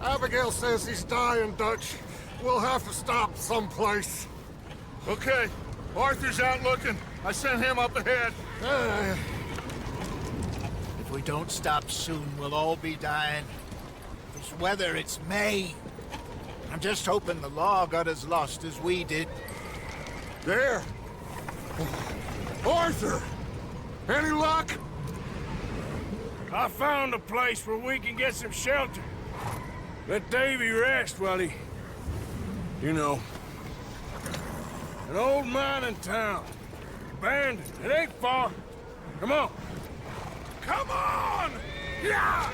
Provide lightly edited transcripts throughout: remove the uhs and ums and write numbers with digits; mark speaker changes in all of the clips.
Speaker 1: Abigail says he's dying, Dutch. We'll have to stop someplace.
Speaker 2: Okay. Arthur's out looking. I sent him up ahead.
Speaker 3: If we don't stop soon, we'll all be dying. This weather, it's May. I'm just hoping the law got as lost as we did.
Speaker 1: There! Arthur! Any luck?
Speaker 4: I found a place where we can get some shelter. Let Davy rest while he... You know. An old mining town. Abandoned. It ain't far. Come on. Come on! Yeah!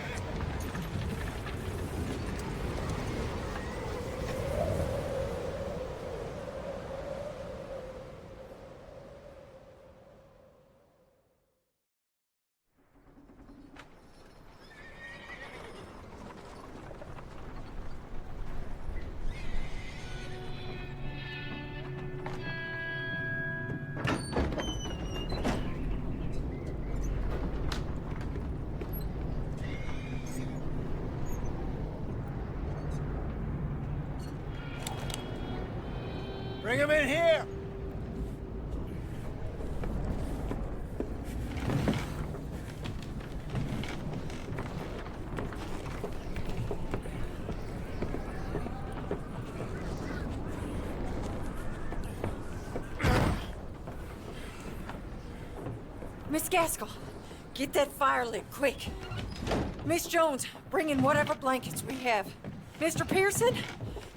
Speaker 3: Bring him in here!
Speaker 5: Miss Gaskell, get that fire lit, quick. Miss Jones, bring in whatever blankets we have. Mr. Pearson,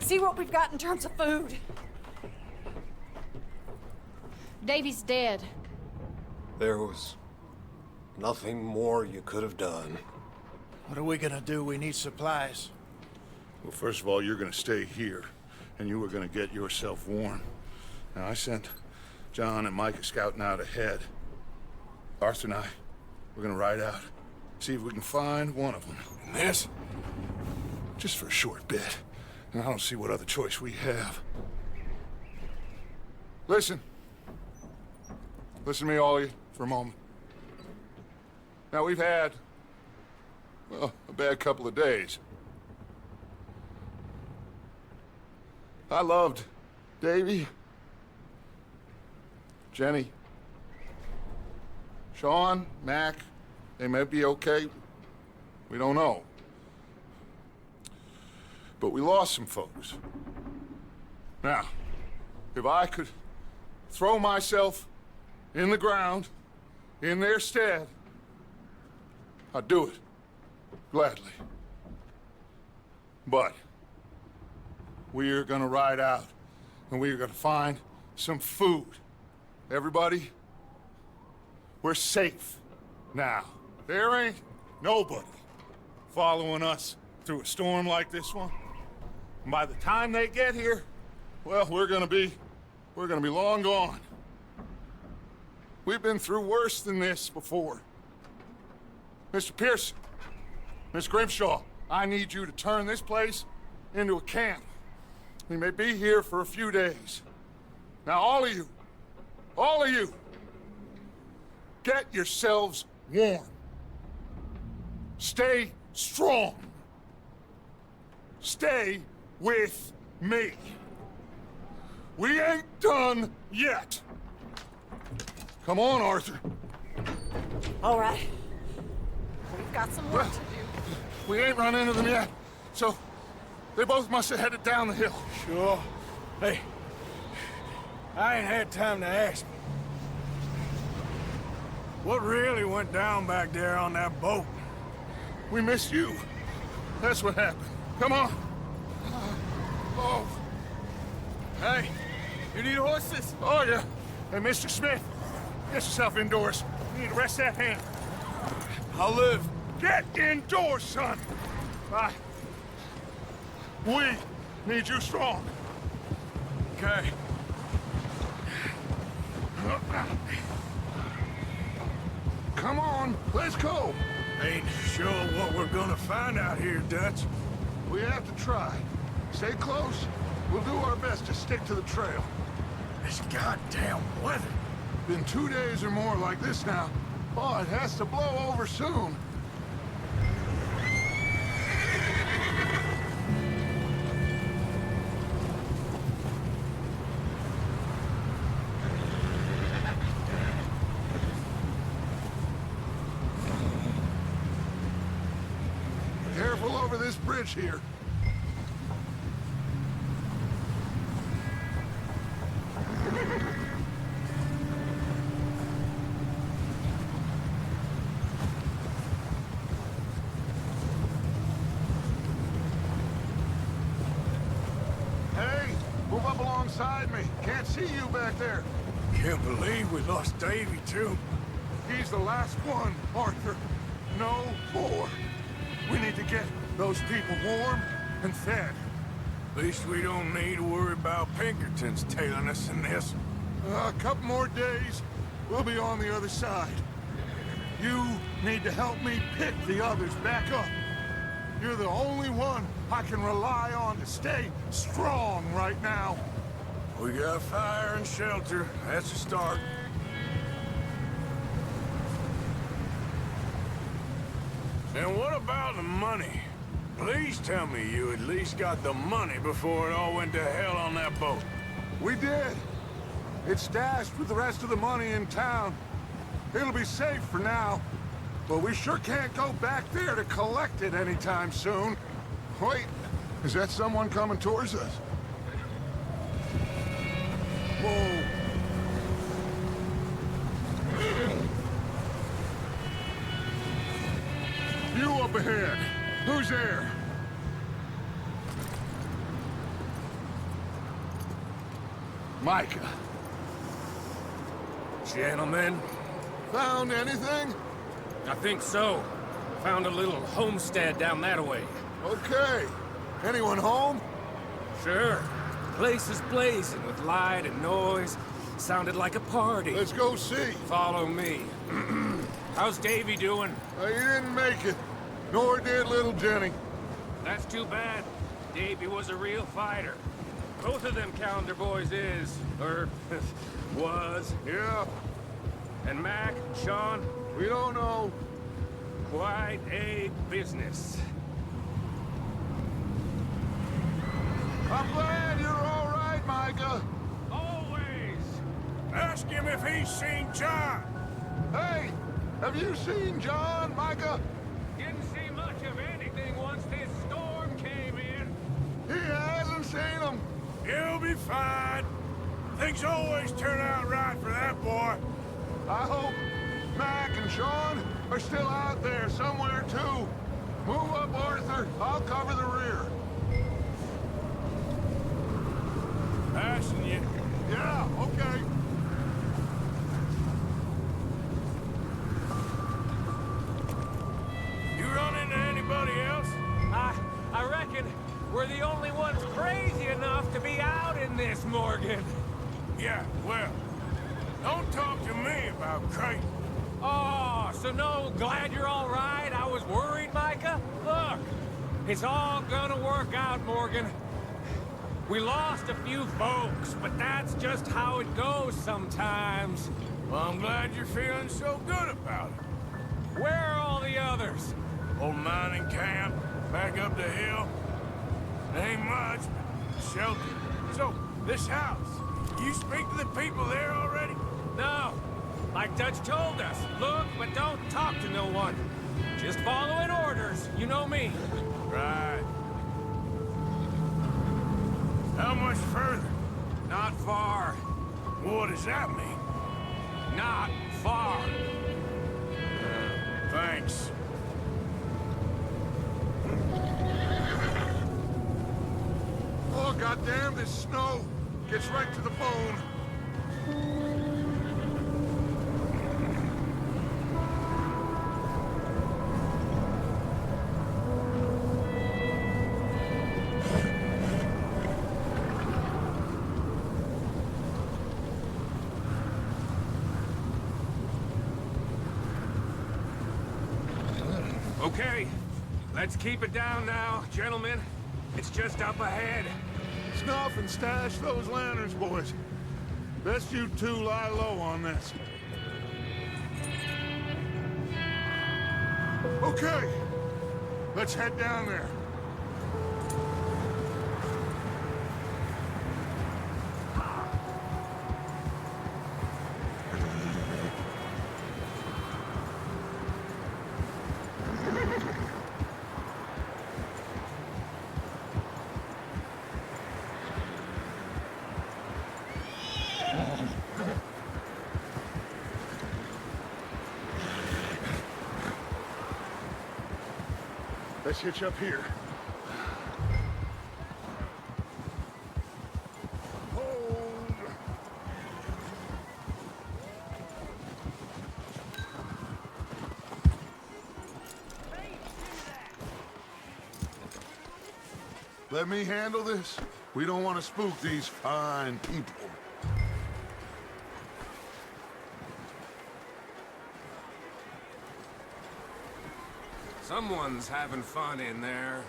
Speaker 5: see what we've got in terms of food.
Speaker 6: Davy's dead.
Speaker 1: There was nothing more you could have done.
Speaker 3: What are we gonna do? We need supplies.
Speaker 2: Well, first of all, you're gonna stay here, and you were gonna get yourself warm. Now, I sent John and Micah scouting out ahead. Arthur and I, we're gonna ride out, see if we can find one of them.
Speaker 4: And this?
Speaker 2: Just for a short bit. And I don't see what other choice we have. Listen. Listen to me, all of you, for a moment. Now, we've had, well, a bad couple of days. I loved Davy, Jenny, Sean, Mac. They may be okay. We don't know. But we lost some folks. Now, if I could throw myself in the ground, in their stead, I'd do it, gladly. But we are gonna ride out, and we are gonna find some food. Everybody, we're safe now. There ain't nobody following us through a storm like this one. And by the time they get here, well, we're gonna be long gone. We've been through worse than this before. Mr. Pearson, Miss Grimshaw, I need you to turn this place into a camp. We may be here for a few days. Now, all of you, get yourselves warm. Stay strong. Stay with me. We ain't done yet. Come on, Arthur.
Speaker 5: All right. We've got some work to do.
Speaker 2: We ain't run into them yet, so they both must have headed down the hill.
Speaker 4: Sure. Hey, I ain't had time to ask. What really went down back there on that boat?
Speaker 2: We missed you. That's what happened. Come on. Oh.
Speaker 4: Hey, you need horses?
Speaker 2: Oh, yeah. Hey, Mr. Smith, get yourself indoors. You need to rest that hand.
Speaker 4: I'll live.
Speaker 2: Get indoors, son. We need you strong.
Speaker 4: Okay.
Speaker 2: Come on, let's go.
Speaker 4: Ain't sure what we're gonna find out here, Dutch.
Speaker 2: We have to try. Stay close. We'll do our best to stick to the trail.
Speaker 4: This goddamn weather.
Speaker 2: Been 2 days or more like this now. Oh, it has to blow over soon. Careful over this bridge here. Hey, move up alongside me. Can't see you back there.
Speaker 4: Can't believe we lost Davy, too.
Speaker 2: He's the last one, Arthur. No more. We need to get those people warm and fed.
Speaker 4: At least we don't need to worry about Pinkertons tailing us in this.
Speaker 2: A couple more days, we'll be on the other side. You need to help me pick the others back up. You're the only one I can rely on to stay strong right now.
Speaker 4: We got fire and shelter. That's a start. And what about the money? Please tell me you at least got the money before it all went to hell on that boat.
Speaker 2: We did. It's stashed with the rest of the money in town. It'll be safe for now. But we sure can't go back there to collect it anytime soon. Wait, is that someone coming towards us? Whoa. You up ahead. Who's there? Micah.
Speaker 7: Gentlemen,
Speaker 2: Found anything?
Speaker 7: I think so. Found a little homestead down that way.
Speaker 2: Okay. Anyone home?
Speaker 7: Sure. Place is blazing with light and noise. Sounded like a party.
Speaker 2: Let's go see.
Speaker 7: Follow me. How's Davy doing?
Speaker 2: He didn't make it. Nor did little Jenny.
Speaker 7: That's too bad. Davy was a real fighter. Both of them Calendar boys is, or was.
Speaker 2: Yeah,
Speaker 7: And Mac, Sean,
Speaker 2: we don't know.
Speaker 7: quite a business.
Speaker 2: I'm glad you're all right, Micah.
Speaker 7: Always!
Speaker 4: Ask him if he's seen John.
Speaker 2: Hey, have you seen John, Micah?
Speaker 7: Didn't see much of anything once this storm came in.
Speaker 2: He hasn't seen him.
Speaker 4: He'll be fine. Things always turn out right for that boy.
Speaker 2: I hope Mac and Sean are still out there somewhere, too. Move up, Arthur. I'll cover the rear.
Speaker 4: Passing you.
Speaker 2: Yeah, okay.
Speaker 4: You run into anybody else?
Speaker 7: I reckon we're the only ones crazy enough to be out in this, Morgan.
Speaker 4: Yeah, well, don't talk to me about crazy.
Speaker 7: Oh, so no, glad you're all right? I was worried, Micah. Look, it's all gonna work out, Morgan. We lost a few folks, but that's just how it goes sometimes.
Speaker 4: Well, I'm glad you're feeling so good about it.
Speaker 7: Where are all the others?
Speaker 4: Old mining camp, back up the hill. Ain't much, but shelter. So, this house, you speak to the people there already?
Speaker 7: No, like Dutch told us. Look, but don't talk to no one. Just following orders, you know me.
Speaker 4: Right. How much further?
Speaker 7: Not far.
Speaker 4: What does that mean?
Speaker 7: Not far.
Speaker 4: Thanks.
Speaker 2: Oh, goddamn, this snow gets right to the bone.
Speaker 7: Okay, let's keep it down now, gentlemen. It's just up ahead.
Speaker 2: Snuff and stash those lanterns, boys. Best you two lie low on this. Okay, let's head down there. Let's hitch up here. Hold. Let me handle this. We don't want to spook these fine people.
Speaker 7: Someone's having fun in there.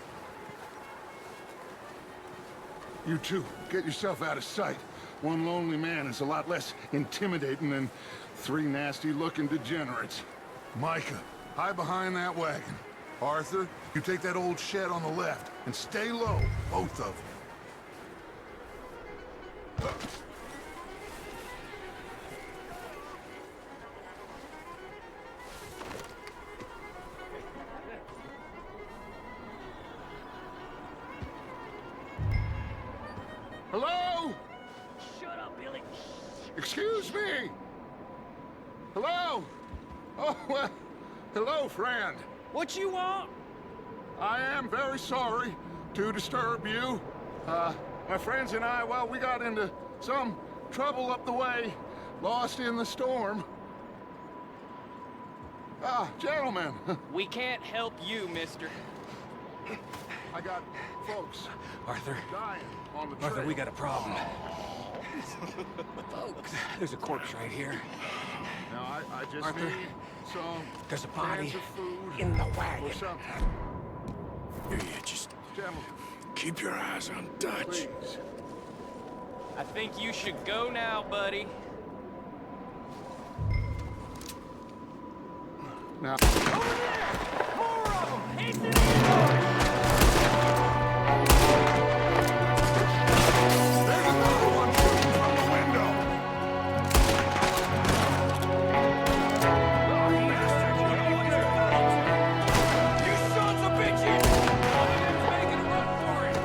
Speaker 2: You two, get yourself out of sight. One lonely man is a lot less intimidating than 3 nasty-looking degenerates. Micah, hide behind that wagon. Arthur, you take that old shed on the left, and stay low, both of you. Hello?
Speaker 8: Shut up, Billy.
Speaker 2: Excuse me? Hello? Oh, well, hello, friend.
Speaker 8: What you want?
Speaker 2: I am very sorry to disturb you. My friends and I, well, we got into some trouble up the way, lost in the storm. Gentlemen,
Speaker 8: We can't help you, mister.
Speaker 2: I got folks
Speaker 7: Arthur,
Speaker 2: dying on the trail.
Speaker 7: Arthur, we got a problem. There's a corpse right here.
Speaker 2: Now, I just
Speaker 7: Arthur,
Speaker 2: need some
Speaker 7: there's a body
Speaker 2: cans of food
Speaker 7: in the wagon.
Speaker 2: or something.
Speaker 4: Here, you just
Speaker 2: Gentlemen,
Speaker 4: keep your eyes on Dutch.
Speaker 2: please.
Speaker 8: I think you should go now, buddy.
Speaker 2: Now,
Speaker 8: More of them! Hasten in!
Speaker 2: there's another one shooting from the window.
Speaker 7: You sons of bitches! One of them's making a run for it!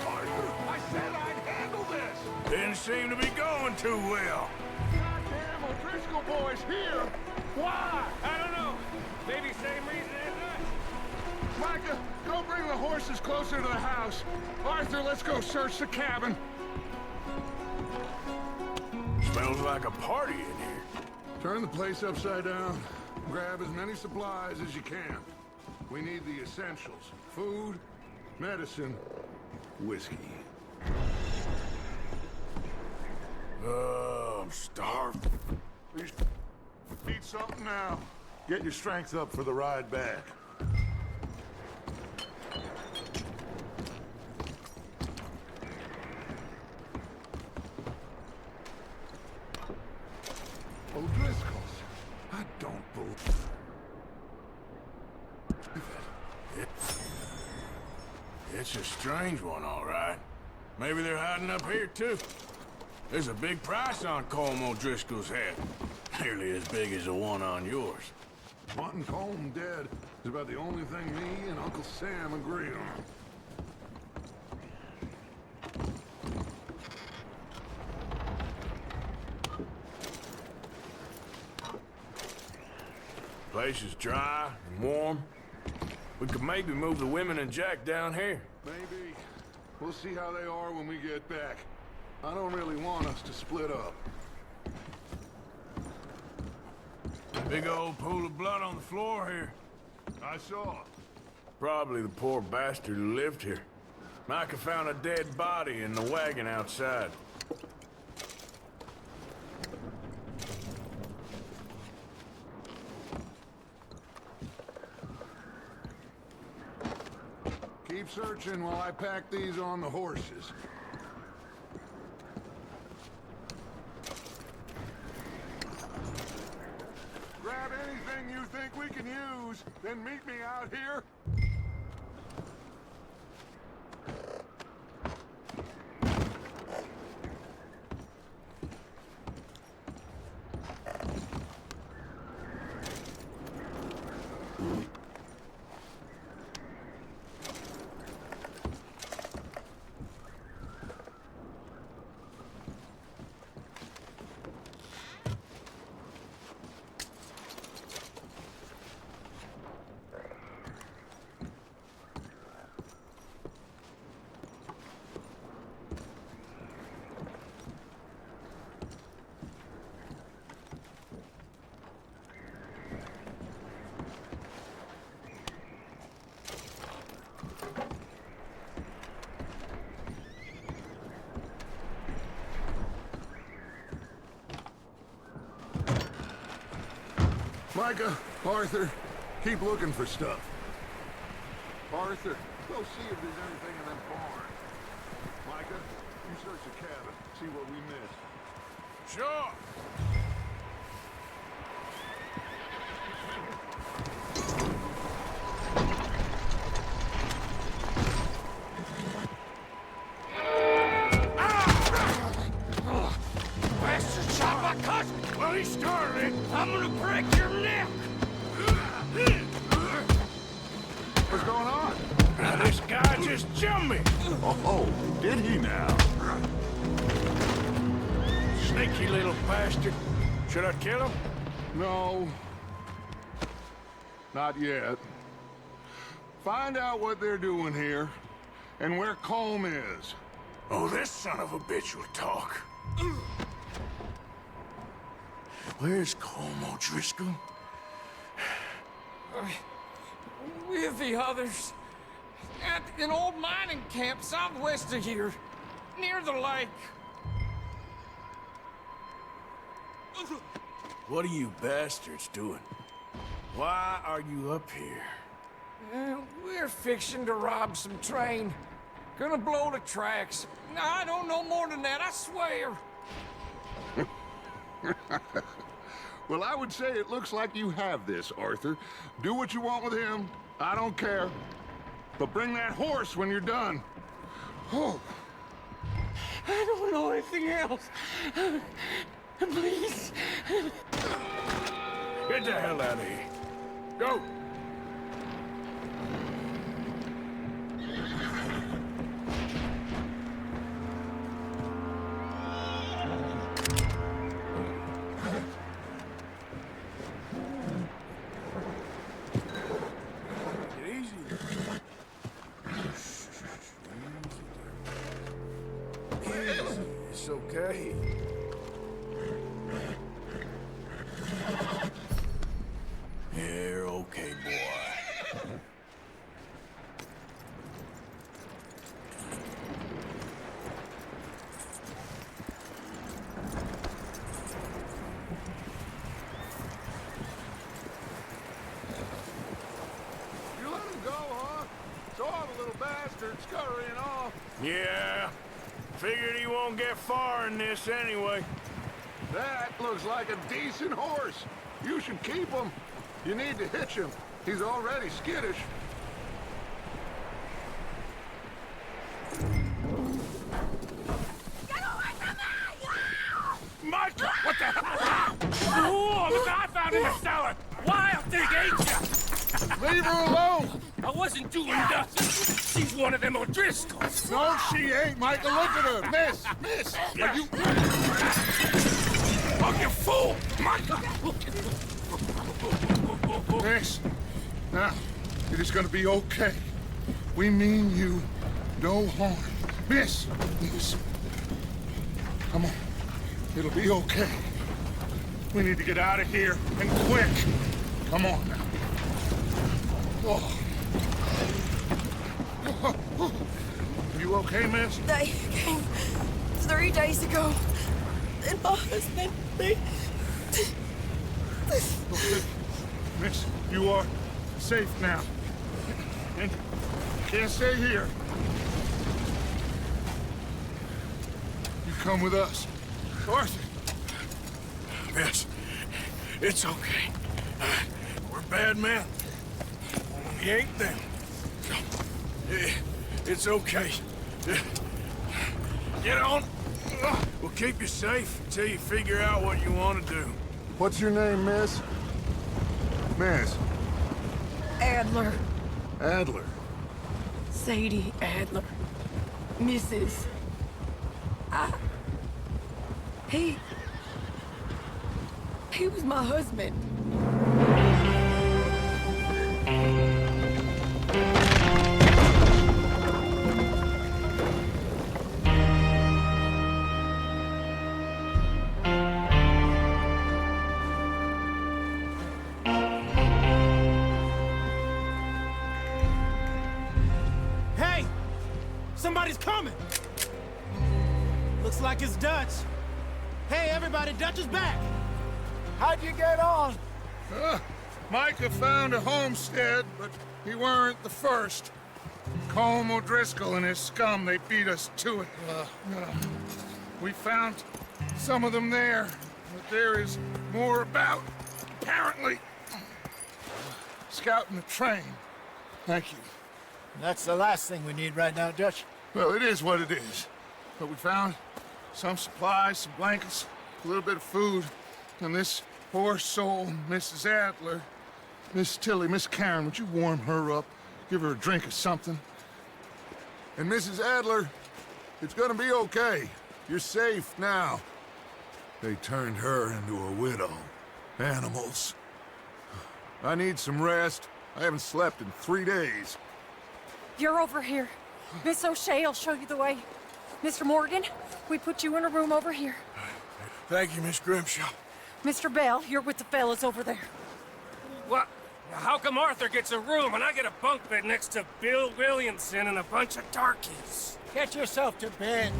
Speaker 2: Arthur, I said I'd handle this.
Speaker 4: Didn't seem to be going too well.
Speaker 2: Goddamn O'Driscoll boys here. Why?
Speaker 7: I don't know. Maybe same reason as us.
Speaker 2: Micah, go bring the horses closer to the house. Arthur, let's go search the cabin.
Speaker 4: Smells like a party in here.
Speaker 2: Turn the place upside down. Grab as many supplies as you can. We need the essentials. Food, medicine, whiskey.
Speaker 4: I'm starved.
Speaker 2: Eat something now. Get your strength up for the ride back. O'Driscoll's. I don't believe it.
Speaker 4: It's a strange one, all right. Maybe they're hiding up here, too. There's a big price on Colm O'Driscoll's head. Nearly as big as the one on yours.
Speaker 2: Wanting Colm dead is about the only thing me and Uncle Sam agree on.
Speaker 4: Place is dry and warm. We could maybe move the women and Jack down here.
Speaker 2: Maybe. We'll see how they are when we get back. I don't really want us to split up.
Speaker 4: Big old pool of blood on the floor here.
Speaker 2: I saw.
Speaker 4: Probably the poor bastard who lived here. Micah found a dead body in the wagon outside.
Speaker 2: Keep searching while I pack these on the horses. Grab anything you think we can use, then meet me out here. Micah, Arthur, keep looking for stuff. Arthur, go see if there's anything in them barns. Micah, you search the cabin, see what we missed.
Speaker 4: Sure.
Speaker 8: Bastard shot my cousin!
Speaker 4: Well, he started it.
Speaker 8: I'm gonna break your neck!
Speaker 2: What's going on?
Speaker 4: Now, this guy just jumped me.
Speaker 2: Oh, did he now?
Speaker 4: Sneaky little bastard. Should I kill him?
Speaker 2: No. Not yet. Find out what they're doing here, and where Colm is.
Speaker 4: Oh, this son of a bitch will talk. Where's Colm O'Driscoll?
Speaker 8: With the others. At an old mining camp southwest of here. Near the lake.
Speaker 4: What are you bastards doing? Why are you up here?
Speaker 8: We're fixing to rob some train. Gonna blow the tracks. I don't know more than that, I swear.
Speaker 2: Well, I would say it looks like you have this, Arthur. Do what you want with him. I don't care. But bring that horse when you're done. Oh.
Speaker 8: I don't know anything else. Please.
Speaker 4: Get the hell out of here. Go. It's okay. You're okay, boy.
Speaker 2: You let him go, huh? Saw the little bastard scurrying off.
Speaker 4: Yeah. Figured he won't get far in this anyway.
Speaker 2: That looks like a decent horse. You should keep him. You need to hitch him. He's already skittish.
Speaker 5: Get away from me!
Speaker 4: Micah! What the hell? Oh, look what I found in the cellar! Wild thing, ain't ya?
Speaker 2: Leave her alone!
Speaker 4: I wasn't doing nothing. She's one of them O'Driscolls.
Speaker 2: No, she ain't, Micah. Look at her. Miss! Miss! Are you...
Speaker 4: Oh, you fool! Micah!
Speaker 2: Miss, now, it is gonna be okay. We mean you no harm. Miss! Miss. Come on. It'll be okay. We need to get out of here, and quick. Come on now. Oh. You okay, miss?
Speaker 5: They came 3 days ago. And my husband, they...
Speaker 2: Miss, you are safe now. And can't stay here. You come with us. Arthur!
Speaker 4: Miss, it's okay. We're bad men. We ain't them. It's okay. Get on. We'll keep you safe until you figure out what you want to do.
Speaker 2: What's your name, miss? Miss.
Speaker 5: Adler.
Speaker 2: Adler.
Speaker 5: Sadie Adler. Mrs. He was my husband.
Speaker 9: Hey! Somebody's coming! Looks like it's Dutch. Hey, everybody, Dutch is back!
Speaker 3: How'd you get on?
Speaker 2: Micah found a homestead, but he weren't the first. Colm O'Driscoll and his scum, they beat us to it. We found some of them there, but there is more about, apparently. Scouting the train. Thank you.
Speaker 3: That's the last thing we need right now, Dutch.
Speaker 2: Well, it is what it is. But we found some supplies, some blankets, a little bit of food, and this poor soul, Mrs. Adler, Miss Tilly, Miss Karen, would you warm her up? Give her a drink or something? And Mrs. Adler, it's gonna be okay. You're safe now. They turned her into a widow. Animals. I need some rest. I haven't slept in 3 days.
Speaker 5: You're over here. Miss O'Shea will show you the way. Mr. Morgan, we put you in a room over here.
Speaker 4: Thank you, Miss Grimshaw.
Speaker 5: Mr. Bell, you're with the fellas over there.
Speaker 7: What? How come Arthur gets a room and I get a bunk bed next to Bill Williamson and a bunch of darkies?
Speaker 3: Get yourself to bed.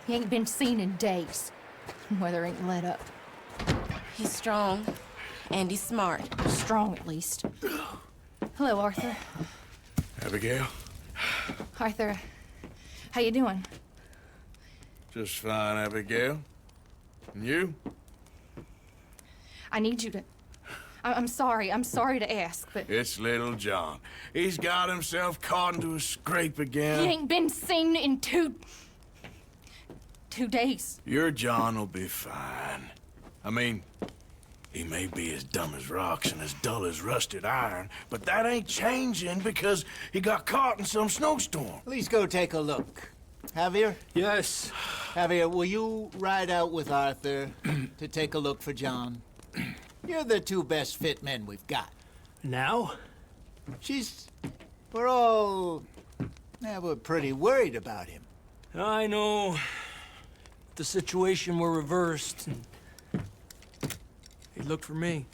Speaker 6: He ain't been seen in days. Weather ain't let up.
Speaker 10: He's strong, and he's smart.
Speaker 6: Strong, at least. Hello, Arthur.
Speaker 4: Abigail?
Speaker 6: Arthur, how you doing?
Speaker 4: Just fine, Abigail. And you?
Speaker 6: I need you to... I'm sorry to ask, but...
Speaker 4: It's little John. He's got himself caught into a scrape again.
Speaker 6: He ain't been seen in 2 days.
Speaker 4: Your John will be fine. I mean, he may be as dumb as rocks and as dull as rusted iron, but that ain't changing because he got caught in some snowstorm.
Speaker 3: Please go take a look. Javier?
Speaker 9: Yes.
Speaker 3: Javier, will you ride out with Arthur to take a look for John? You're the 2 best fit men we've got.
Speaker 9: Now?
Speaker 3: We're pretty worried about him.
Speaker 9: I know. The situation were reversed. He looked for me.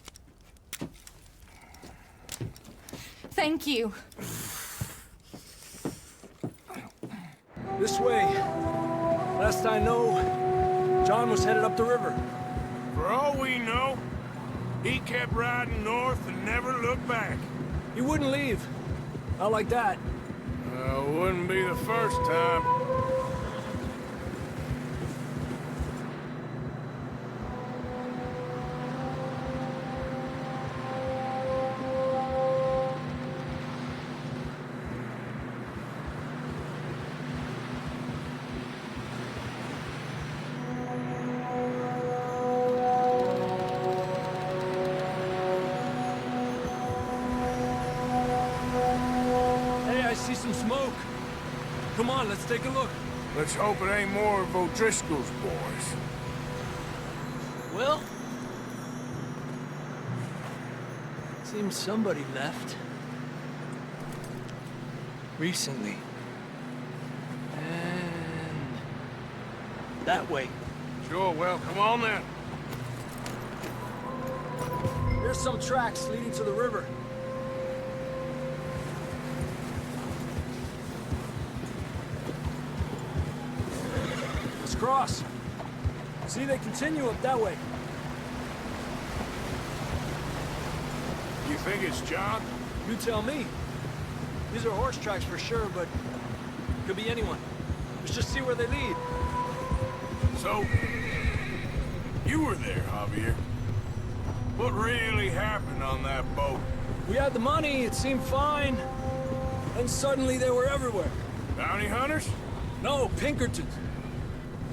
Speaker 6: Thank you.
Speaker 9: This way. Last I know, John was headed up the river.
Speaker 4: For all we know, he kept riding north and never looked back.
Speaker 9: He wouldn't leave. Not like that.
Speaker 4: Wouldn't be the first time.
Speaker 9: See some smoke. Come on, let's take a look.
Speaker 4: Let's hope it ain't more of O'Driscoll's boys.
Speaker 9: Well, seems somebody left. Recently. And that way.
Speaker 4: Sure, well, come on then.
Speaker 9: There's some tracks leading to the river. Cross. See, they continue up that way.
Speaker 4: You think it's John?
Speaker 9: You tell me. These are horse tracks for sure, but could be anyone. Let's just see where they lead.
Speaker 4: So, you were there, Javier. What really happened on that boat?
Speaker 9: We had the money, it seemed fine. Then suddenly they were everywhere.
Speaker 4: Bounty hunters?
Speaker 9: No, Pinkertons.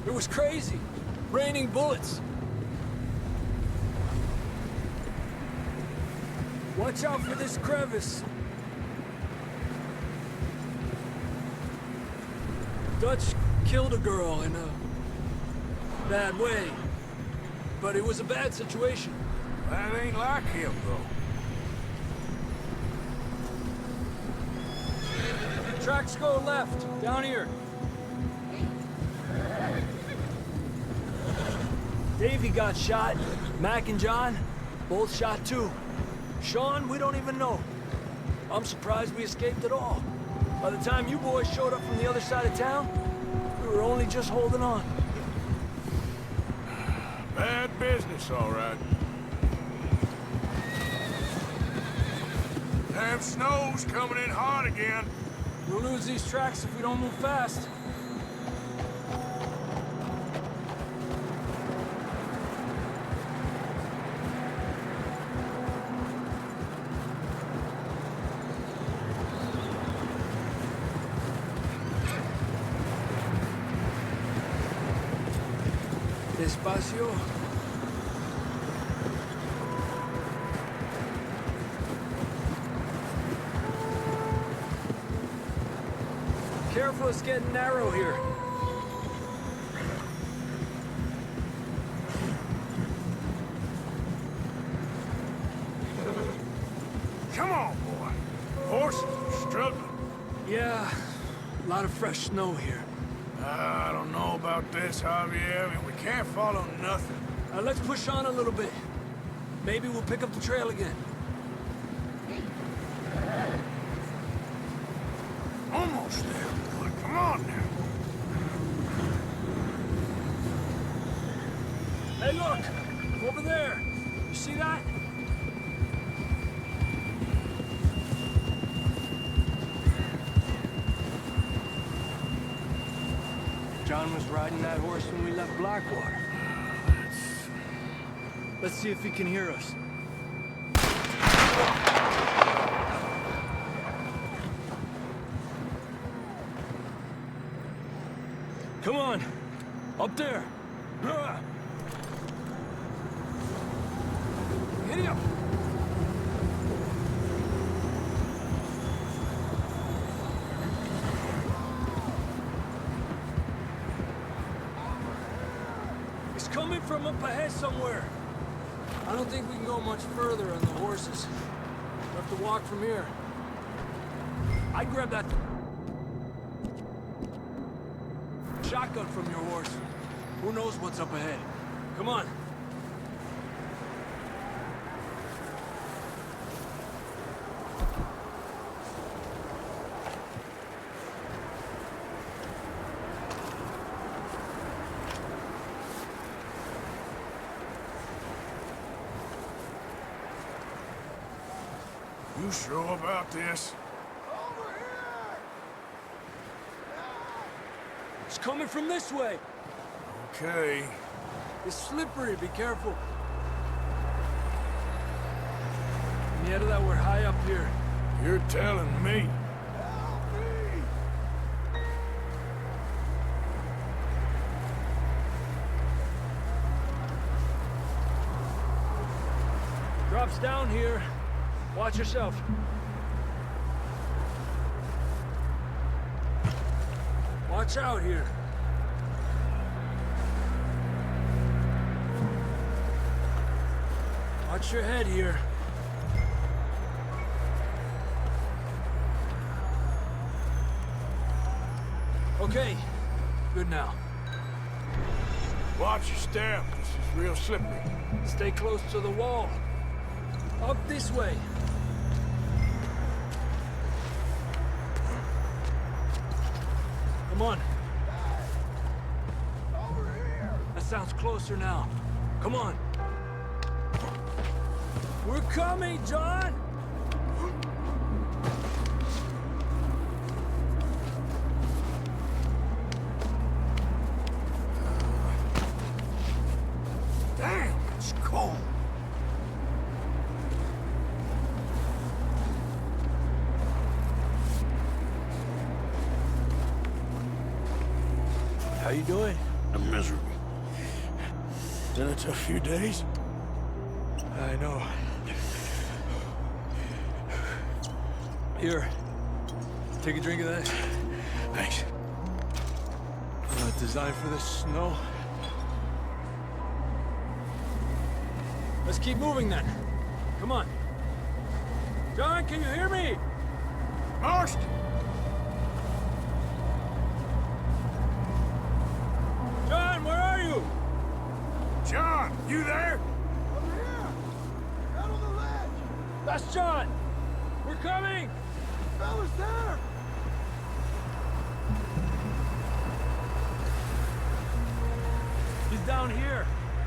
Speaker 9: It was crazy. Raining bullets. Watch out for this crevice. Dutch killed a girl in a bad way. But it was a bad situation.
Speaker 4: That ain't like him, though.
Speaker 9: Tracks go left, down here. Davey got shot. Mac and John, both shot too. Sean, we don't even know. I'm surprised we escaped at all. By the time you boys showed up from the other side of town, we were only just holding on.
Speaker 4: Bad business, all right. Damn snow's coming in hard again.
Speaker 9: We'll lose these tracks if we don't move fast. Despacio. Careful, it's getting narrow here.
Speaker 4: Come on, boy. Horses are struggling.
Speaker 9: Yeah, a lot of fresh snow here.
Speaker 4: I don't know about this, Javier. I mean, we can't follow nothing.
Speaker 9: Let's push on a little bit. Maybe we'll pick up the trail again.
Speaker 4: Almost there, boy. Come on now.
Speaker 9: Hey, look! Over there! You see that? John was riding that horse when we left Blackwater. Let's see if he can hear us. Come on! Up there! Giddy up! It's coming from up ahead somewhere. I don't think we can go much further on the horses. We'll have to walk from here. I'd grab that shotgun from your horse. Who knows what's up ahead? Come on.
Speaker 4: You sure about this?
Speaker 9: It's coming from this way.
Speaker 4: Okay.
Speaker 9: It's slippery, be careful. Yet that we're high up here.
Speaker 4: You're telling me.
Speaker 9: Drops down here. Watch yourself. Watch out here. Watch your head here. Okay, good now.
Speaker 4: Watch your step. This is real slippery.
Speaker 9: Stay close to the wall. Up this way. Come on. Over here. That sounds closer now. Come on. We're coming, John!
Speaker 4: Damn, it's cold. How you doing? I'm miserable. Been a tough few days.
Speaker 9: I know. Here. Take a drink of that.
Speaker 4: Thanks.
Speaker 9: Not designed for this snow. Let's keep moving then. Come on. John, can you hear me?
Speaker 4: Marston!
Speaker 9: John, where are you?
Speaker 4: John, you there?
Speaker 2: Over here! Out on the ledge!
Speaker 9: That's John! We're coming!
Speaker 2: Fellas there!
Speaker 9: He's down here.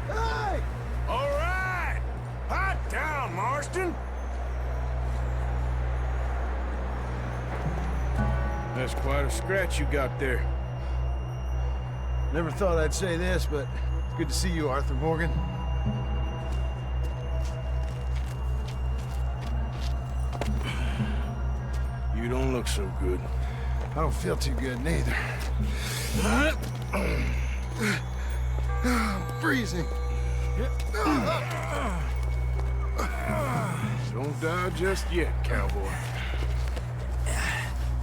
Speaker 2: Hey!
Speaker 4: All right! Hot down, Marston! That's quite a scratch you got there.
Speaker 11: Never thought I'd say this, but it's good to see you, Arthur Morgan.
Speaker 4: You don't look so good.
Speaker 11: I don't feel too good, neither. I'm freezing.
Speaker 4: Don't die just yet, cowboy.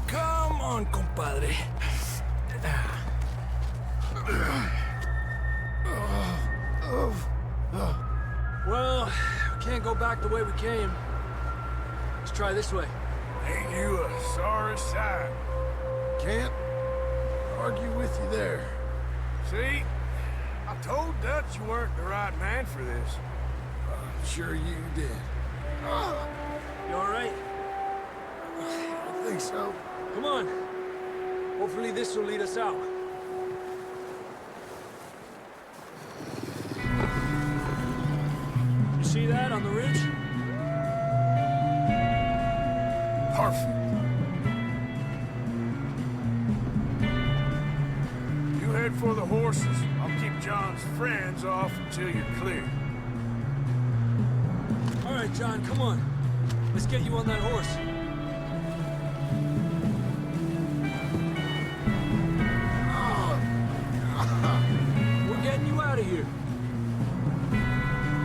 Speaker 9: Come on, compadre. Well, we can't go back the way we came. Let's try this way.
Speaker 4: Ain't you a sorry sight?
Speaker 11: Can't argue with you there.
Speaker 4: See? I told Dutch you weren't the right man for this.
Speaker 11: Sure you did.
Speaker 9: You all right?
Speaker 11: I think so.
Speaker 9: Come on. Hopefully this will lead us out. You see that on the ridge?
Speaker 4: Perfect. You head for the horses. I'll keep John's friends off until you're clear.
Speaker 9: All right, John, come on. Let's get you on that horse. We're getting you out of here.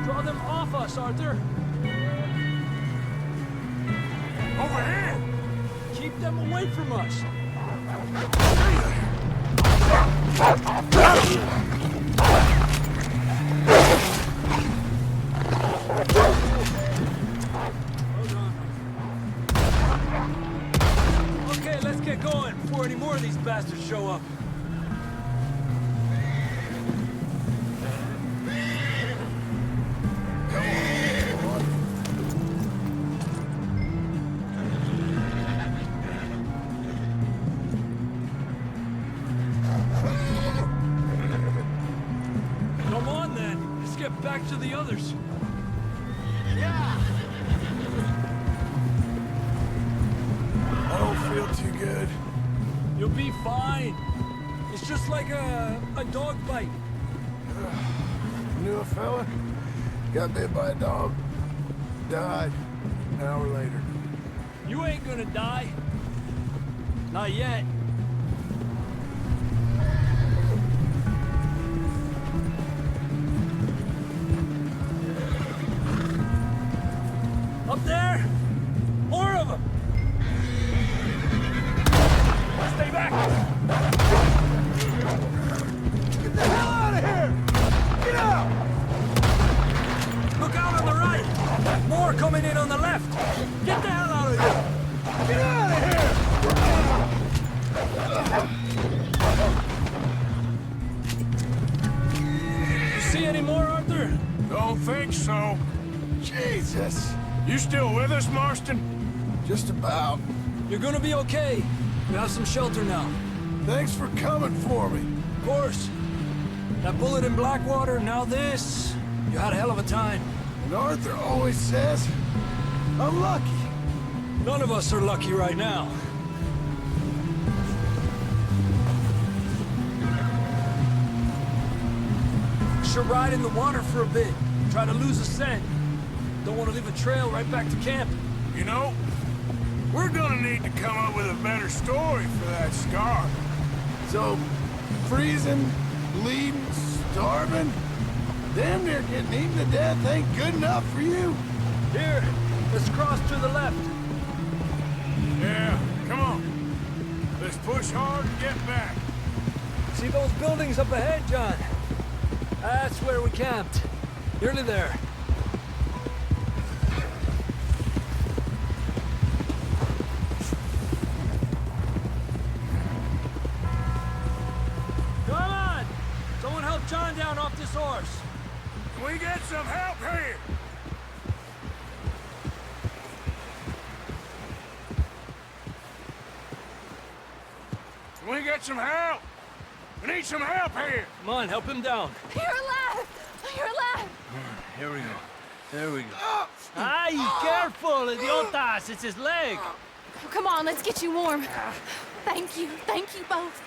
Speaker 9: Draw them off us, Arthur.
Speaker 4: Over here!
Speaker 9: Keep them away from us. Okay, let's get going before any more of these bastards show up. Come on then, let's get back to the others.
Speaker 4: I don't feel too good.
Speaker 9: You'll be fine. It's just like a dog bite.
Speaker 11: Knew a fella, got bit by a dog, died an hour later.
Speaker 9: You ain't gonna die. Not yet. Up there! More of them! Stay back!
Speaker 11: Get the hell out of here! Get out!
Speaker 9: Look out on the right! More coming in on the left! Get the hell out of here!
Speaker 11: Get out of here!
Speaker 9: You see any more, Arthur?
Speaker 4: Don't think so.
Speaker 11: Jesus!
Speaker 4: You still with us, Marston?
Speaker 11: Just about.
Speaker 9: You're gonna be okay. We have some shelter now.
Speaker 11: Thanks for coming for me.
Speaker 9: Of course. That bullet in Blackwater, now this. You had a hell of a time.
Speaker 11: And Arthur always says, I'm lucky.
Speaker 9: None of us are lucky right now. Should ride in the water for a bit. Try to lose a scent. Don't want to leave a trail right back to camp.
Speaker 4: You know, we're gonna need to come up with a better story for that scar.
Speaker 11: So, freezing, bleeding, starving, damn near getting eaten to death ain't good enough for you?
Speaker 9: Here, let's cross to the left.
Speaker 4: Yeah, come on. Let's push hard and get back.
Speaker 9: See those buildings up ahead, John? That's where we camped. Nearly there. Come on! Someone help John down off this horse.
Speaker 4: We get some help here! We get some help! We need some help here!
Speaker 9: Come on, help him down.
Speaker 6: You're alive! You're alive!
Speaker 9: Here we go. There we go. Ay, careful, idiotas! It's his leg!
Speaker 6: Come on, let's get you warm. Thank you both.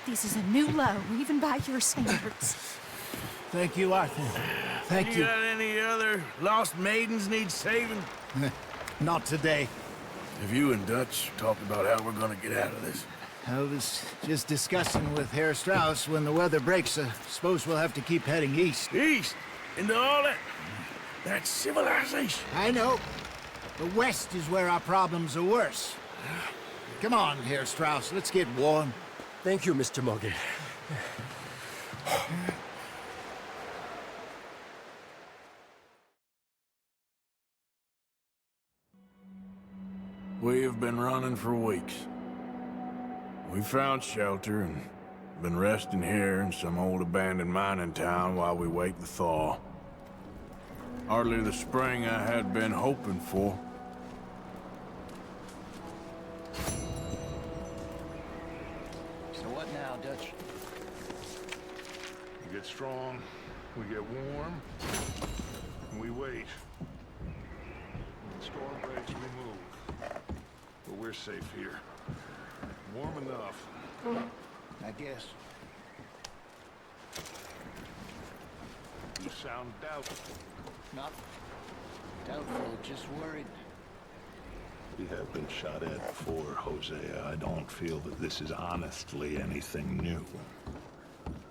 Speaker 6: This is a new low, even by your standards.
Speaker 3: Thank you, Arthur. Thank you.
Speaker 4: You got any other lost maidens need saving?
Speaker 3: Not today.
Speaker 4: Have you and Dutch talked about how we're gonna get out of this?
Speaker 3: I was just discussing with Herr Strauss when the weather breaks. I suppose we'll have to keep heading east.
Speaker 4: East? Into all that... That's civilization.
Speaker 3: I know. The west is where our problems are worse. Come on, Herr Strauss, let's get warm.
Speaker 9: Thank you, Mr. Morgan.
Speaker 4: We have been running for weeks. We found shelter and been resting here in some old abandoned mining town while we wait the thaw. Hardly the spring I had been hoping for.
Speaker 3: So what now, Dutch?
Speaker 2: We get strong, we get warm, and we wait. When the storm breaks, we move. But we're safe here. Warm enough.
Speaker 3: I guess.
Speaker 2: You sound doubtful.
Speaker 3: Not doubtful, just worried.
Speaker 2: We have been shot at before, Hosea. I don't feel that this is honestly anything new.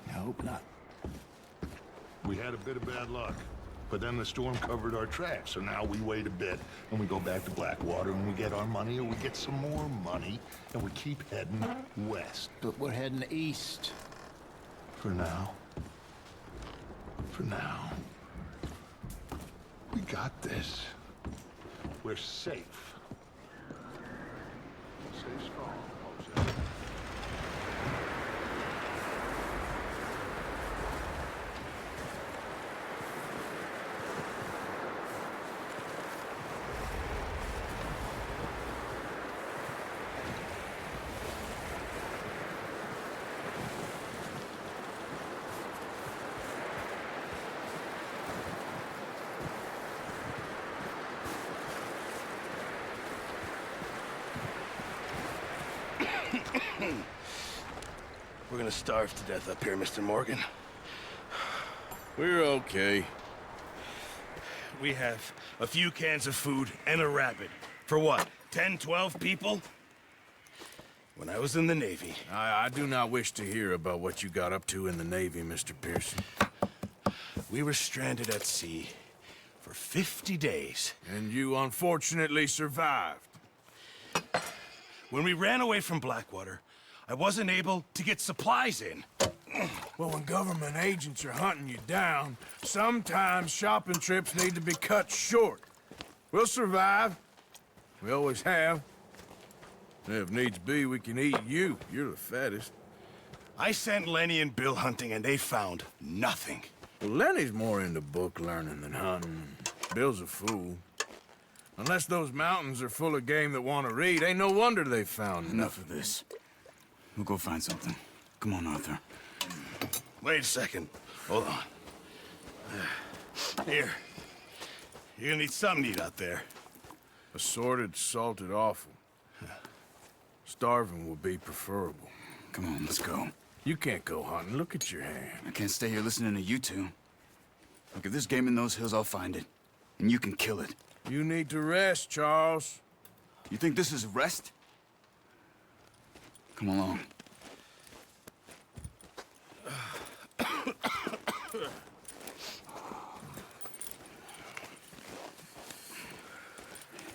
Speaker 3: I hope not.
Speaker 2: We had a bit of bad luck, but then the storm covered our tracks, so now we wait a bit, and we go back to Blackwater, and we get our money, or we get some more money, and we keep heading west.
Speaker 3: But we're heading east.
Speaker 2: For now. For now. We got this. We're safe. Stay strong, Jose.
Speaker 12: We're gonna starve to death up here, Mr. Morgan.
Speaker 4: We're okay.
Speaker 12: We have a few cans of food and a rabbit. For what, 10, 12 people? When I was in the Navy...
Speaker 4: I do not wish to hear about what you got up to in the Navy, Mr. Pearson.
Speaker 12: We were stranded at sea for 50 days.
Speaker 4: And you unfortunately survived.
Speaker 12: When we ran away from Blackwater, I wasn't able to get supplies in.
Speaker 4: Well, when government agents are hunting you down, sometimes shopping trips need to be cut short. We'll survive. We always have. And if needs be, we can eat you. You're the fattest.
Speaker 12: I sent Lenny and Bill hunting, and they found nothing.
Speaker 4: Well, Lenny's more into book learning than hunting. Bill's a fool. Unless those mountains are full of game that want to read, ain't no wonder they found
Speaker 13: Enough of this. We'll go find something. Come on, Arthur.
Speaker 12: Wait a second. Hold on. Here. You're gonna need something to eat out there.
Speaker 4: Assorted, salted offal. Starving would be preferable.
Speaker 13: Come on, let's go.
Speaker 4: You can't go hunting. Look at your hand.
Speaker 13: I can't stay here listening to you two. Look, if there's game in those hills, I'll find it. And you can kill it.
Speaker 4: You need to rest, Charles.
Speaker 13: You think this is rest? Come along.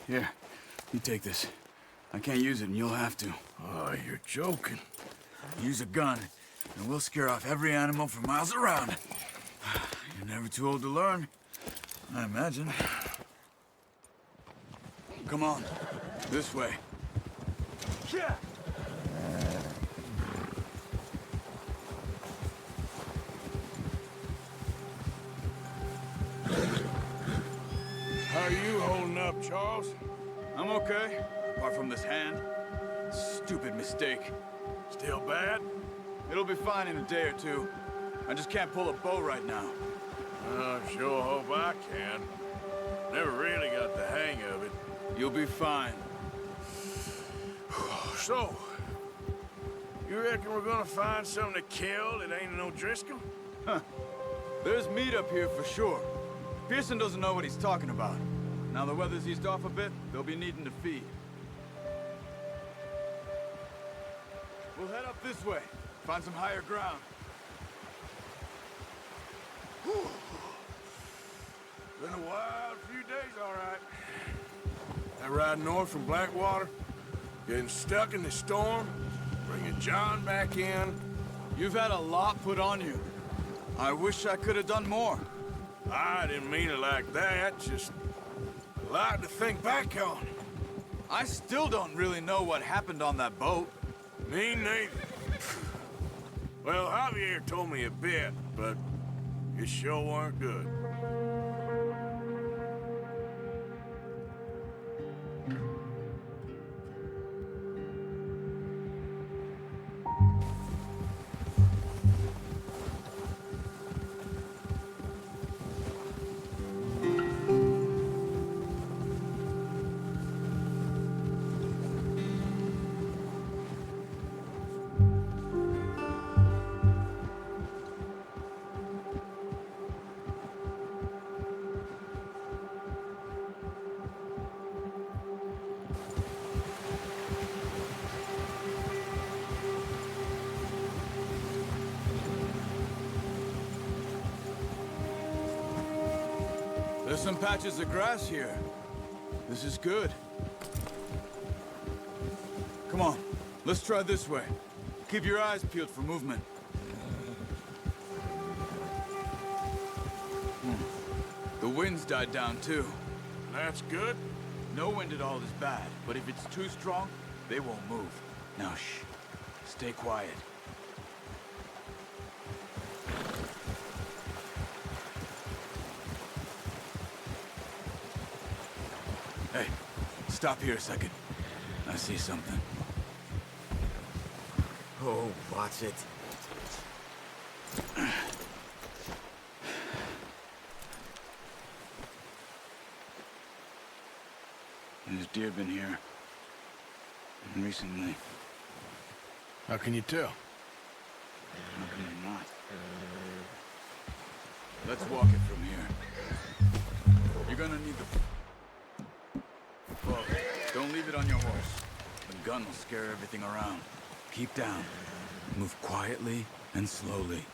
Speaker 13: Here, you take this. I can't use it, and you'll have to.
Speaker 4: Oh, you're joking.
Speaker 13: Use a gun, and we'll scare off every animal for miles around. You're never too old to learn, I imagine. Come on, this way.
Speaker 4: Yeah.
Speaker 13: I'm okay, apart from this hand. Stupid mistake.
Speaker 2: Still bad?
Speaker 13: It'll be fine in a day or two. I just can't pull a bow right now.
Speaker 2: I sure hope I can. Never really got the hang of it.
Speaker 13: You'll be fine.
Speaker 2: So, you reckon we're gonna find something to kill that ain't no Driscoll?
Speaker 13: Huh. There's meat up here for sure. Pearson doesn't know what he's talking about. Now the weather's eased off a bit, they'll be needing to feed. We'll head up this way. Find some higher ground.
Speaker 2: Whew. Been a wild few days, all right. I ride north from Blackwater, getting stuck in the storm, bringing John back in.
Speaker 13: You've had a lot put on you. I wish I could have done more.
Speaker 2: I didn't mean it like that, just a lot to think back on.
Speaker 13: I still don't really know what happened on that boat.
Speaker 2: Me neither. Well, Javier told me a bit, but it sure weren't good.
Speaker 13: There's some patches of grass here. This is good. Come on, let's try this way. Keep your eyes peeled for movement. The wind's died down too.
Speaker 2: That's good.
Speaker 13: No wind at all is bad, but if it's too strong, they won't move. Now shh, stay quiet. Hey, stop here a second. I see something.
Speaker 11: Oh, watch it.
Speaker 13: There's deer been here. Recently.
Speaker 2: How can you tell?
Speaker 13: How can you not? Let's walk it from here. You're gonna need the... Whoa, don't leave it on your horse. The gun will scare everything around. Keep down. Move quietly and slowly.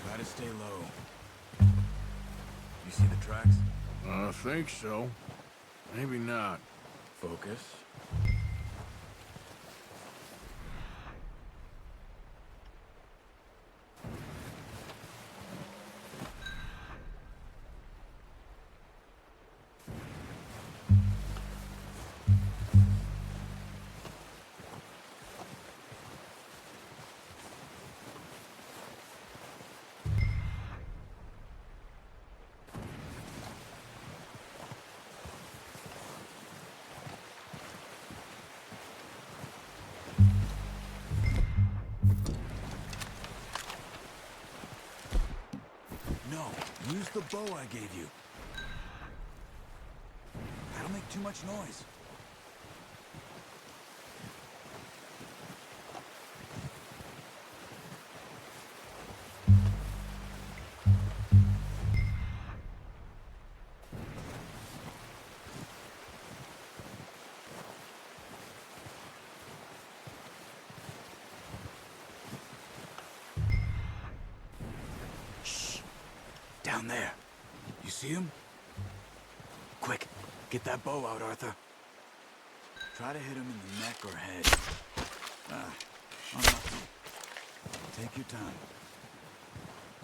Speaker 13: Try to stay low. You see the tracks?
Speaker 2: I think so. Maybe not.
Speaker 13: Focus. No, use the bow I gave you. That'll make too much noise. Down there. You see him? Quick, get that bow out, Arthur. Try to hit him in the neck or head. Unlucky. Take your time.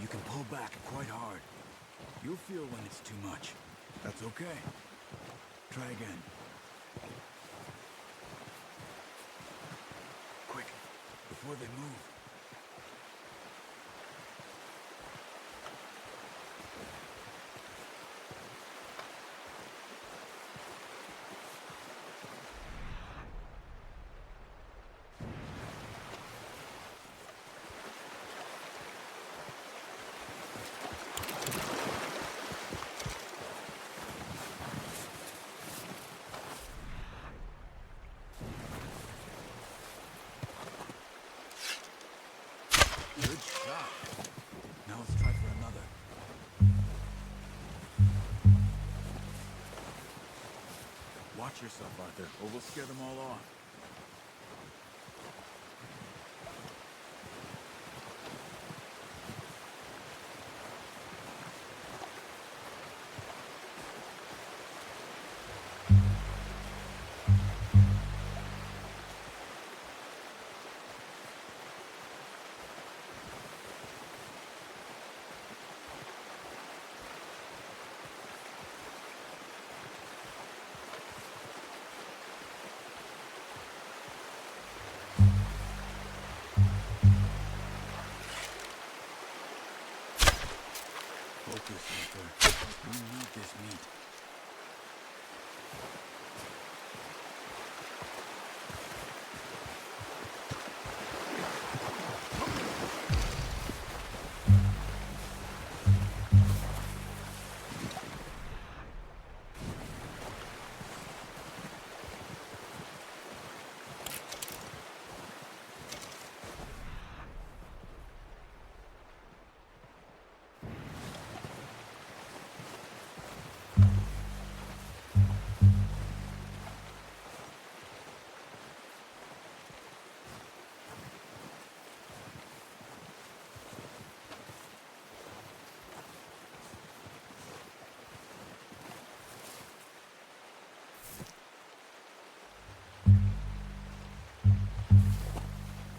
Speaker 13: You can pull back quite hard. You'll feel when it's too much. That's okay. Try again. Quick, before they move. Watch yourself, Arthur, or we'll scare them all off. Focus, Arthur. We need this meat.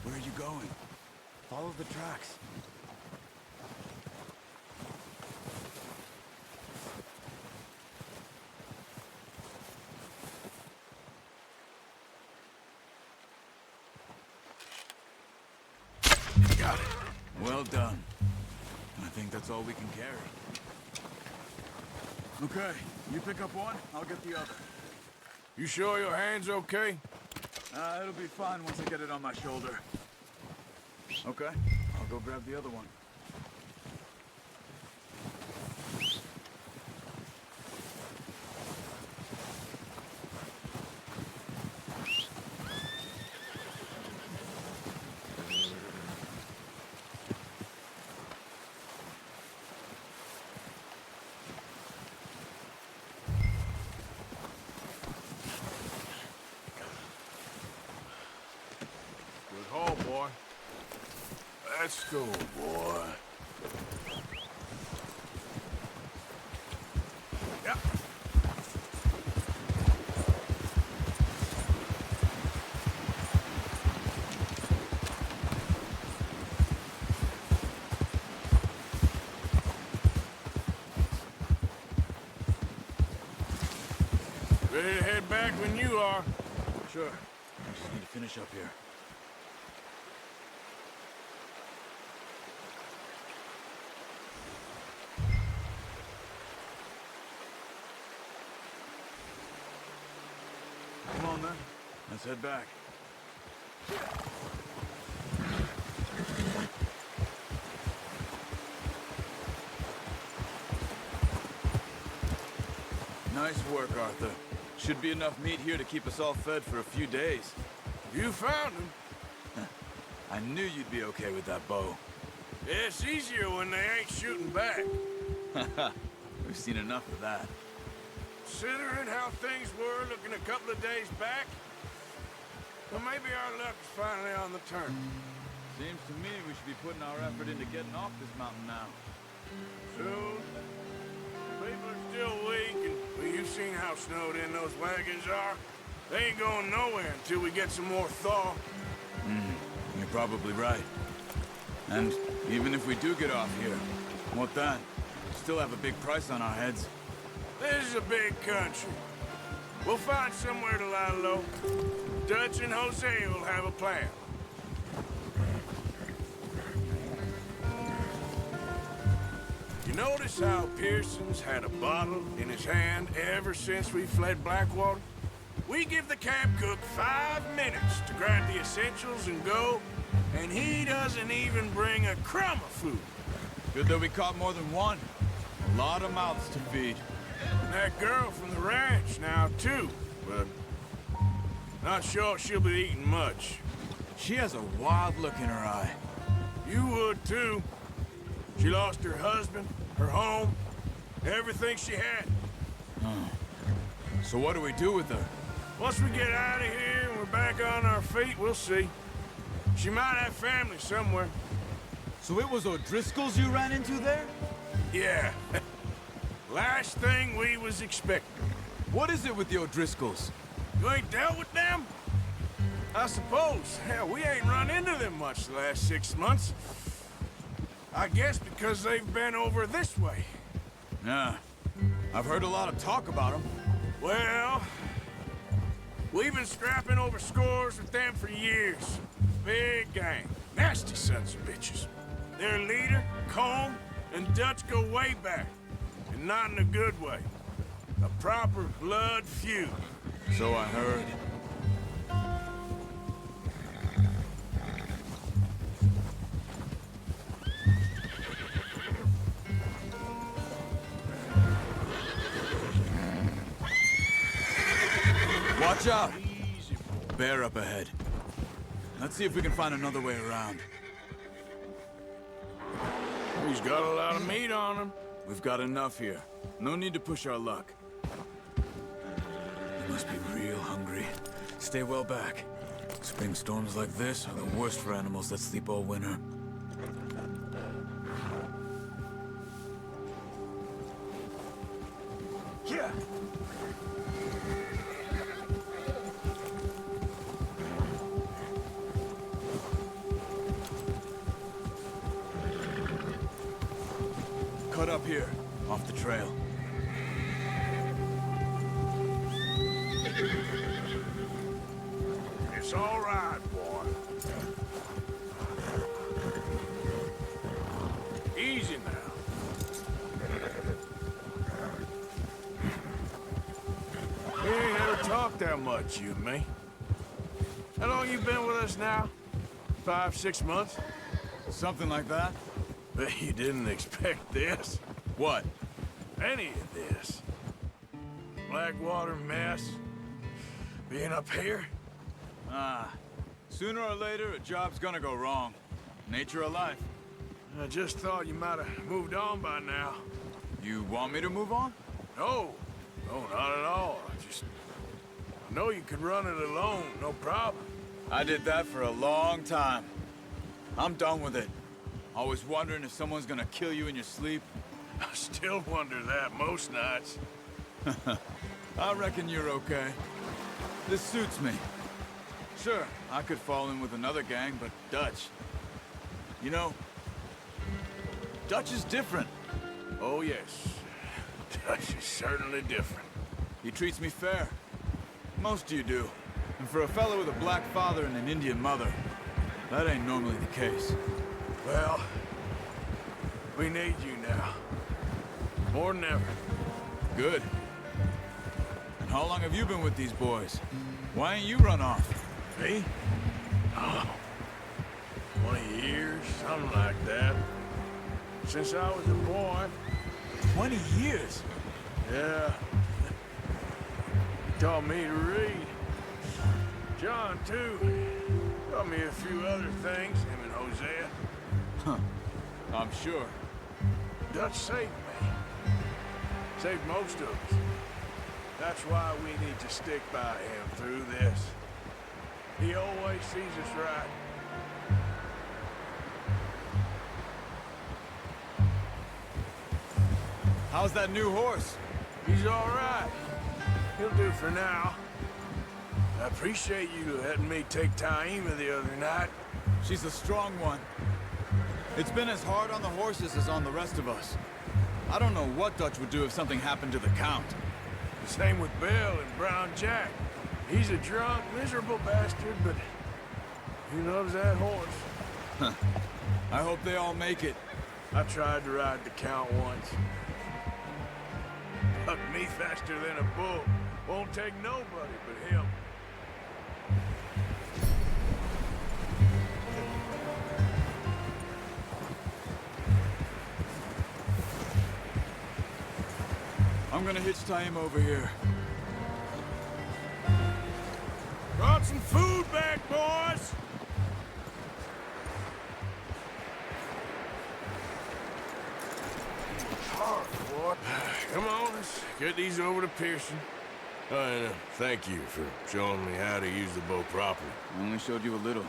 Speaker 13: Where are you going? Follow the tracks. Got it. Well done. I think that's all we can carry. Okay, you pick up one, I'll get the other.
Speaker 4: You sure your hand's okay?
Speaker 13: It'll be fine once I get it on my shoulder. Okay, I'll go grab the other one.
Speaker 4: Good haul, boy. Let's go, boy. Yep. Ready to head back when you are.
Speaker 13: Sure. I just need to finish up here. Come on, then. Let's head back. Nice work, Arthur. Should be enough meat here to keep us all fed for a few days.
Speaker 4: You found him.
Speaker 13: I knew you'd be okay with that bow.
Speaker 4: Yeah, it's easier when they ain't shooting back.
Speaker 13: We've seen enough of that.
Speaker 4: Considering how things were looking a couple of days back, well, maybe our luck's finally on the turn.
Speaker 13: Seems to me we should be putting our effort into getting off this mountain now.
Speaker 4: Soon. People are still weak, and well, you've seen how snowed in those wagons are. They ain't going nowhere until we get some more thaw.
Speaker 13: You're probably right. And even if we do get off here, what then? We still have a big price on our heads.
Speaker 4: This is a big country. We'll find somewhere to lie low. Dutch and Jose will have a plan. You notice how Pearson's had a bottle in his hand ever since we fled Blackwater? We give the camp cook 5 minutes to grab the essentials and go, and he doesn't even bring a crumb of food.
Speaker 13: Good that we caught more than one. A lot of mouths to feed.
Speaker 4: And that girl from the ranch now, too, but not sure she'll be eating much.
Speaker 13: She has a wild look in her eye.
Speaker 4: You would, too. She lost her husband, her home, everything she had.
Speaker 13: So what do we do with her?
Speaker 4: Once we get out of here and we're back on our feet, we'll see. She might have family somewhere.
Speaker 13: So it was O'Driscoll's you ran into there?
Speaker 4: Yeah. Last thing we was expecting.
Speaker 13: What is it with the O'Driscolls?
Speaker 4: You ain't dealt with them? I suppose. Hell, we ain't run into them much the last 6 months. I guess because they've been over this way.
Speaker 13: Yeah. I've heard a lot of talk about them.
Speaker 4: Well, we've been scrapping over scores with them for years. Big gang. Nasty sons of bitches. Their leader, Colm, and Dutch go way back. And not in a good way. A proper blood feud.
Speaker 13: So I heard. Watch out! Bear up ahead. Let's see if we can find another way around.
Speaker 4: He's got a lot of meat on him.
Speaker 13: We've got enough here. No need to push our luck. You must be real hungry. Stay well back. Spring storms like this are the worst for animals that sleep all winter. Yeah. Cut up here, off the trail.
Speaker 4: It's all right, boy. Easy now. We ain't ever talked that much, you and me. How long you been with us now? 5, 6 months?
Speaker 13: Something like that?
Speaker 4: But you didn't expect this.
Speaker 13: What?
Speaker 4: Any of this. Blackwater mess. Being up here.
Speaker 13: Sooner or later, a job's gonna go wrong. Nature of life.
Speaker 4: I just thought you might have moved on by now.
Speaker 13: You want me to move on?
Speaker 4: No. No, not at all. I know you could run it alone, no problem.
Speaker 13: I did that for a long time. I'm done with it. Always wondering if someone's gonna kill you in your sleep.
Speaker 4: I still wonder that most nights.
Speaker 13: I reckon you're okay. This suits me. Sure, I could fall in with another gang, but Dutch... You know, Dutch is different.
Speaker 4: Oh, yes. Dutch is certainly different.
Speaker 13: He treats me fair. Most of you do. And for a fellow with a black father and an Indian mother, that ain't normally the case.
Speaker 4: Well, we need you now. More than ever.
Speaker 13: Good. And how long have you been with these boys? Why ain't you run off?
Speaker 4: Me? Oh, 20 years, something like that. Since I was a boy.
Speaker 13: 20 years?
Speaker 4: Yeah. He taught me to read. John, too. Taught me a few other things, him and Hosea.
Speaker 13: Huh. I'm sure.
Speaker 4: Dutch saved me. Saved most of us. That's why we need to stick by him through this. He always sees us right.
Speaker 13: How's that new horse?
Speaker 4: He's all right. He'll do for now. I appreciate you letting me take Taima the other night.
Speaker 13: She's a strong one. It's been as hard on the horses as on the rest of us. I don't know what Dutch would do if something happened to the Count.
Speaker 4: The same with Bill and Brown Jack. He's a drunk, miserable bastard, but he loves that horse.
Speaker 13: Huh. I hope they all make it.
Speaker 4: I tried to ride the Count once. Bucked me faster than a bull. Won't take nobody but him.
Speaker 13: I'm gonna hitch Taima over here.
Speaker 4: Brought some food back, boys! Hard, boy. Come on, let's get these over to Pearson. And thank you for showing me how to use the bow properly.
Speaker 13: I only showed you a little.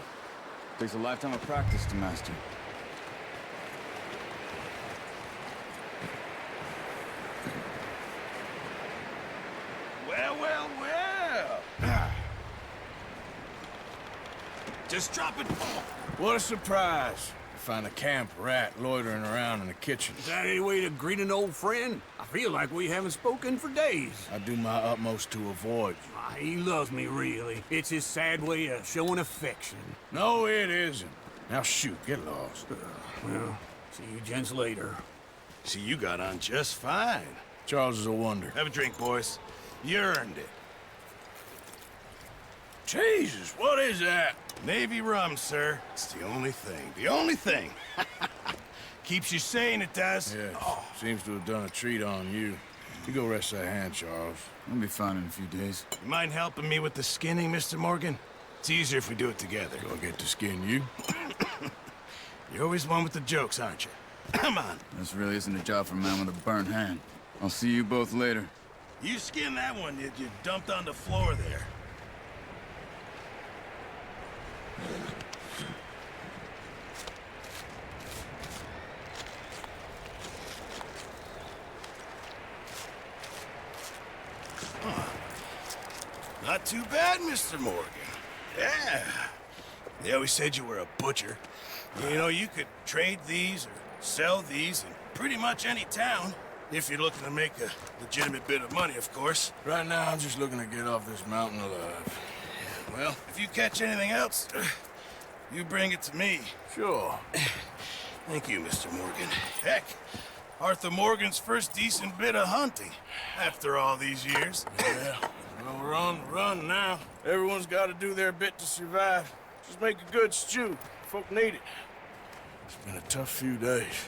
Speaker 13: Takes a lifetime of practice to master.
Speaker 12: Well, well, well. Just drop it.
Speaker 4: What a surprise. Find a camp rat loitering around in the kitchen.
Speaker 14: Is that any way to greet an old friend? I feel like we haven't spoken for days.
Speaker 4: I do my utmost to avoid you.
Speaker 14: He loves me, really. It's his sad way of showing affection.
Speaker 4: No, it isn't. Now shoot, get lost.
Speaker 14: Well, see you gents later.
Speaker 12: See, you got on just fine.
Speaker 4: Charles is a wonder.
Speaker 12: Have a drink, boys. You earned it.
Speaker 4: Jesus, what is that?
Speaker 12: Navy rum, sir. It's the only thing. The only thing. Keeps you sane, it does.
Speaker 4: Yes. Seems to have done a treat on you. You go rest that hand, Charles.
Speaker 13: I'll be fine in a few days.
Speaker 12: You mind helping me with the skinning, Mr. Morgan? It's easier if we do it together.
Speaker 4: Do I get to skin you?
Speaker 12: You're always one with the jokes, aren't you? Come on.
Speaker 13: This really isn't a job for a man with a burnt hand. I'll see you both later.
Speaker 12: You skinned that one you dumped on the floor there. Not too bad, Mr. Morgan. Yeah. They always said you were a butcher. You know, you could trade these or sell these in pretty much any town. If you're looking to make a legitimate bit of money, of course.
Speaker 4: Right now, I'm just looking to get off this mountain alive.
Speaker 12: Well, if you catch anything else, you bring it to me.
Speaker 4: Sure.
Speaker 12: Thank you, Mr. Morgan. Heck, Arthur Morgan's first decent bit of hunting after all these years.
Speaker 4: Yeah. Well, we're on the run now. Everyone's got to do their bit to survive. Just make a good stew. Folk need it. It's been a tough few days.